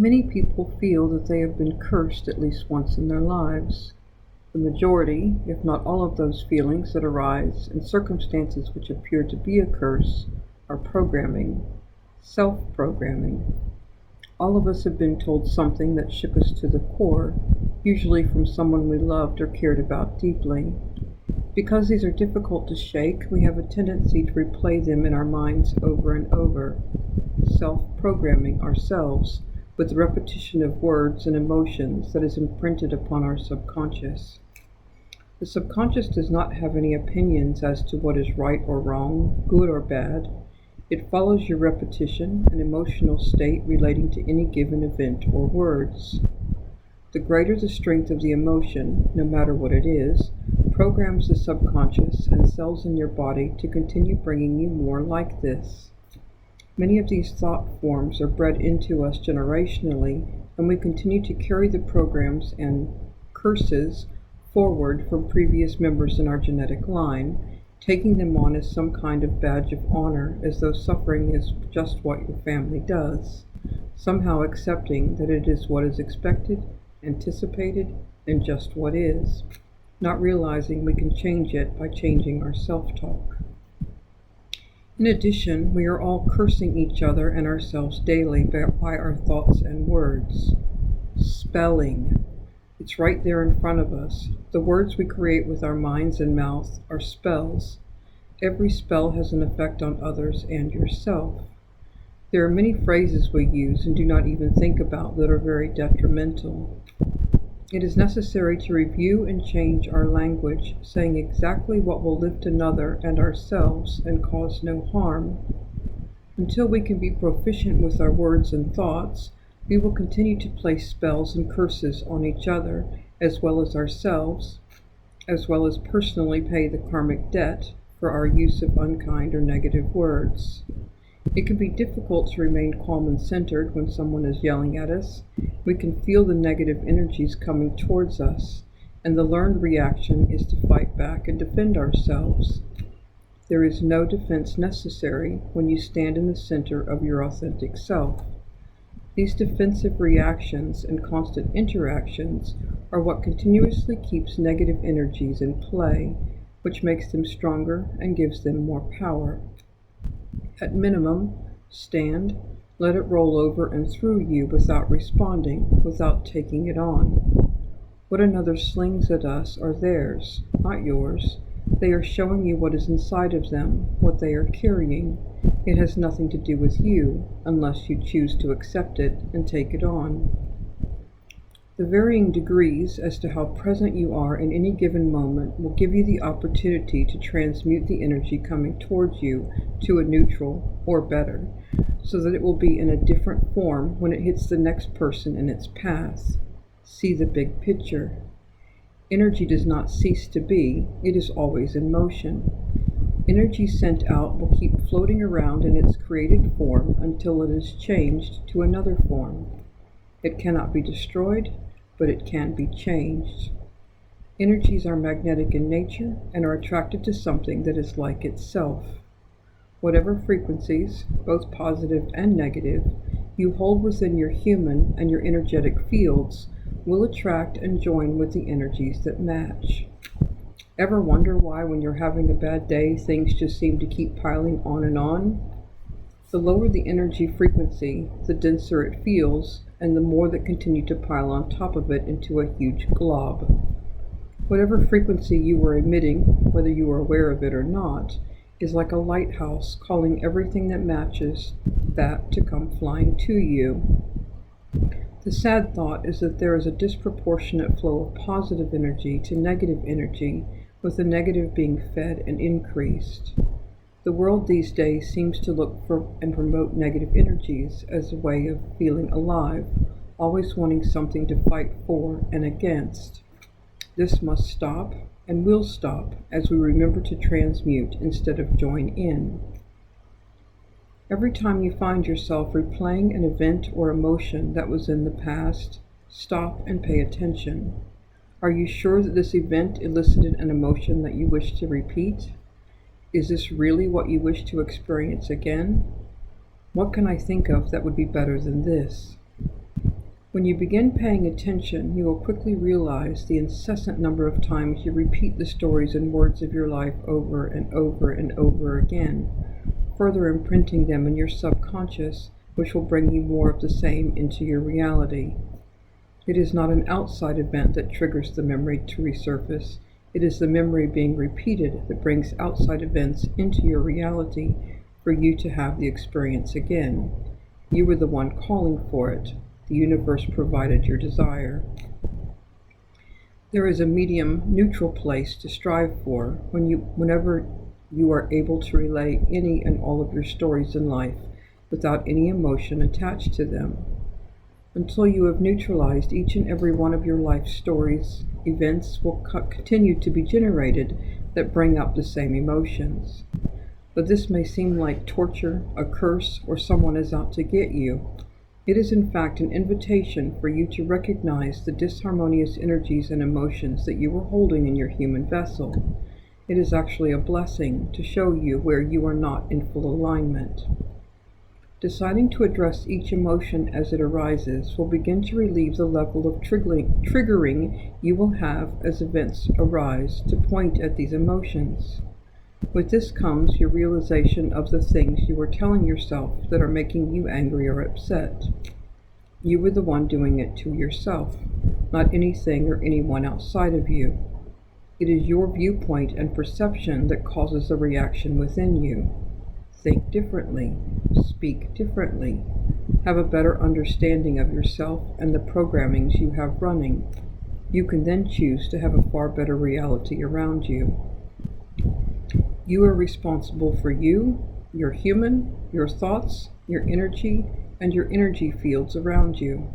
Many people feel that they have been cursed at least once in their lives. The majority, if not all of those feelings that arise in circumstances which appear to be a curse, are programming, self-programming. All of us have been told something that shook us to the core, usually from someone we loved or cared about deeply. Because these are difficult to shake, we have a tendency to replay them in our minds over and over, self-programming ourselves with the repetition of words and emotions that is imprinted upon our subconscious. The subconscious does not have any opinions as to what is right or wrong, good or bad. It follows your repetition and emotional state relating to any given event or words. The greater the strength of the emotion, no matter what it is, programs the subconscious and cells in your body to continue bringing you more like this. Many of these thought forms are bred into us generationally, and we continue to carry the programs and curses forward from previous members in our genetic line, taking them on as some kind of badge of honor, as though suffering is just what your family does, somehow accepting that it is what is expected, anticipated, and just what is, not realizing we can change it by changing our self-talk. In addition, we are all cursing each other and ourselves daily by our thoughts and words. Spelling. It's right there in front of us. The words we create with our minds and mouth are spells. Every spell has an effect on others and yourself. There are many phrases we use and do not even think about that are very detrimental. It is necessary to review and change our language, saying exactly what will lift another and ourselves and cause no harm. Until we can be proficient with our words and thoughts, we will continue to place spells and curses on each other, as well as ourselves, as well as personally pay the karmic debt for our use of unkind or negative words. It can be difficult to remain calm and centered when someone is yelling at us. We can feel the negative energies coming towards us, and the learned reaction is to fight back and defend ourselves. There is no defense necessary when you stand in the center of your authentic self. These defensive reactions and constant interactions are what continuously keeps negative energies in play, which makes them stronger and gives them more power. At minimum, stand, let it roll over and through you without responding, without taking it on. What another slings at us are theirs, not yours. They are showing you what is inside of them, what they are carrying. It has nothing to do with you, unless you choose to accept it and take it on. The varying degrees as to how present you are in any given moment will give you the opportunity to transmute the energy coming towards you to a neutral, or better, so that it will be in a different form when it hits the next person in its path. See the big picture. Energy does not cease to be, it is always in motion. Energy sent out will keep floating around in its created form until it is changed to another form. It cannot be destroyed, but it can be changed. Energies are magnetic in nature and are attracted to something that is like itself. Whatever frequencies, both positive and negative, you hold within your human and your energetic fields will attract and join with the energies that match. Ever wonder why when you're having a bad day, things just seem to keep piling on and on? The lower the energy frequency, the denser it feels, and the more that continue to pile on top of it into a huge glob. Whatever frequency you are emitting, whether you are aware of it or not, is like a lighthouse calling everything that matches that to come flying to you. The sad thought is that there is a disproportionate flow of positive energy to negative energy, with the negative being fed and increased. The world these days seems to look for and promote negative energies as a way of feeling alive, always wanting something to fight for and against. This must stop and will stop as we remember to transmute instead of join in. Every time you find yourself replaying an event or emotion that was in the past, stop and pay attention. Are you sure that this event elicited an emotion that you wish to repeat? Is this really what you wish to experience again? What can I think of that would be better than this? When you begin paying attention, you will quickly realize the incessant number of times you repeat the stories and words of your life over and over and over again, further imprinting them in your subconscious, which will bring you more of the same into your reality. It is not an outside event that triggers the memory to resurface. It is the memory being repeated that brings outside events into your reality for you to have the experience again. You were the one calling for it. The universe provided your desire. There is a medium, neutral place to strive for whenever you are able to relay any and all of your stories in life without any emotion attached to them. Until you have neutralized each and every one of your life stories, events will continue to be generated that bring up the same emotions. But this may seem like torture, a curse, or someone is out to get you. It is in fact an invitation for you to recognize the disharmonious energies and emotions that you are holding in your human vessel. It is actually a blessing to show you where you are not in full alignment. Deciding to address each emotion as it arises will begin to relieve the level of triggering you will have as events arise to point at these emotions. With this comes your realization of the things you are telling yourself that are making you angry or upset. You were the one doing it to yourself, not anything or anyone outside of you. It is your viewpoint and perception that causes the reaction within you. Think differently, speak differently, have a better understanding of yourself and the programmings you have running. You can then choose to have a far better reality around you. You are responsible for you, your human, your thoughts, your energy, and your energy fields around you.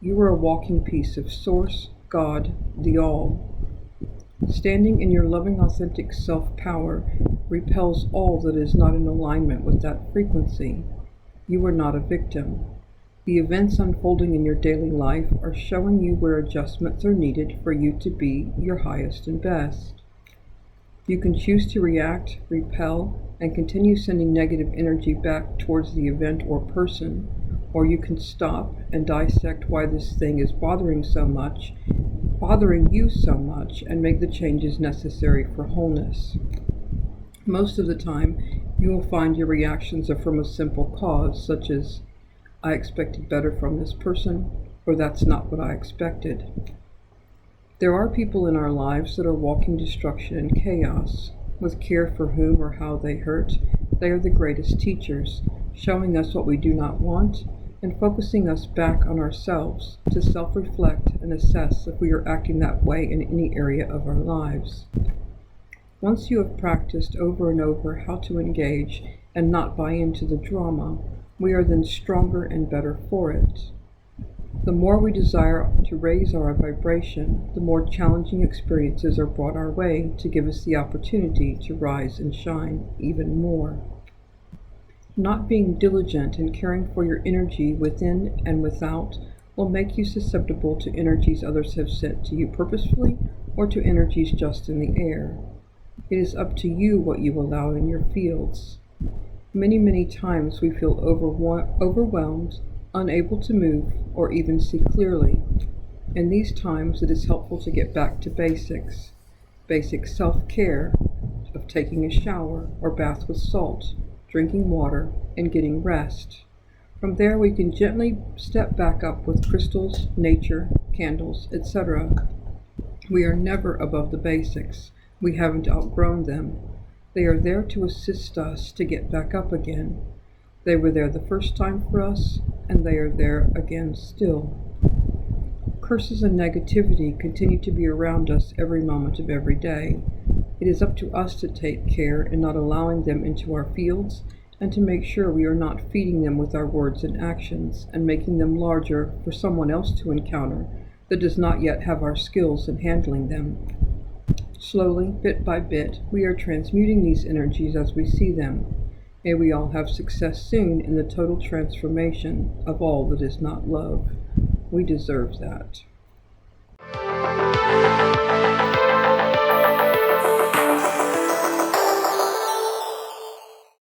You are a walking piece of Source, God, the All. Standing in your loving, authentic self-power repels all that is not in alignment with that frequency. You are not a victim. The events unfolding in your daily life are showing you where adjustments are needed for you to be your highest and best. You can choose to react, repel, and continue sending negative energy back towards the event or person, or you can stop and dissect why this thing is bothering you so much, and make the changes necessary for wholeness. Most of the time, you will find your reactions are from a simple cause, such as, I expected better from this person, or that's not what I expected. There are people in our lives that are walking destruction and chaos. With care for whom or how they hurt, they are the greatest teachers, showing us what we do not want and focusing us back on ourselves to self-reflect and assess if we are acting that way in any area of our lives. Once you have practiced over and over how to engage and not buy into the drama, we are then stronger and better for it. The more we desire to raise our vibration, the more challenging experiences are brought our way to give us the opportunity to rise and shine even more. Not being diligent in caring for your energy within and without will make you susceptible to energies others have sent to you purposefully or to energies just in the air. It is up to you what you allow in your fields. Many times we feel overwhelmed, unable to move, or even see clearly. In these times, it is helpful to get back to basics. Basic self-care of taking a shower or bath with salt, drinking water, and getting rest. From there, we can gently step back up with crystals, nature, candles, etc. We are never above the basics. We haven't outgrown them. They are there to assist us to get back up again. They were there the first time for us, and they are there again still. Curses and negativity continue to be around us every moment of every day. It is up to us to take care in not allowing them into our fields, and to make sure we are not feeding them with our words and actions, and making them larger for someone else to encounter that does not yet have our skills in handling them. Slowly, bit by bit, we are transmuting these energies as we see them. May we all have success soon in the total transformation of all that is not love. We deserve that.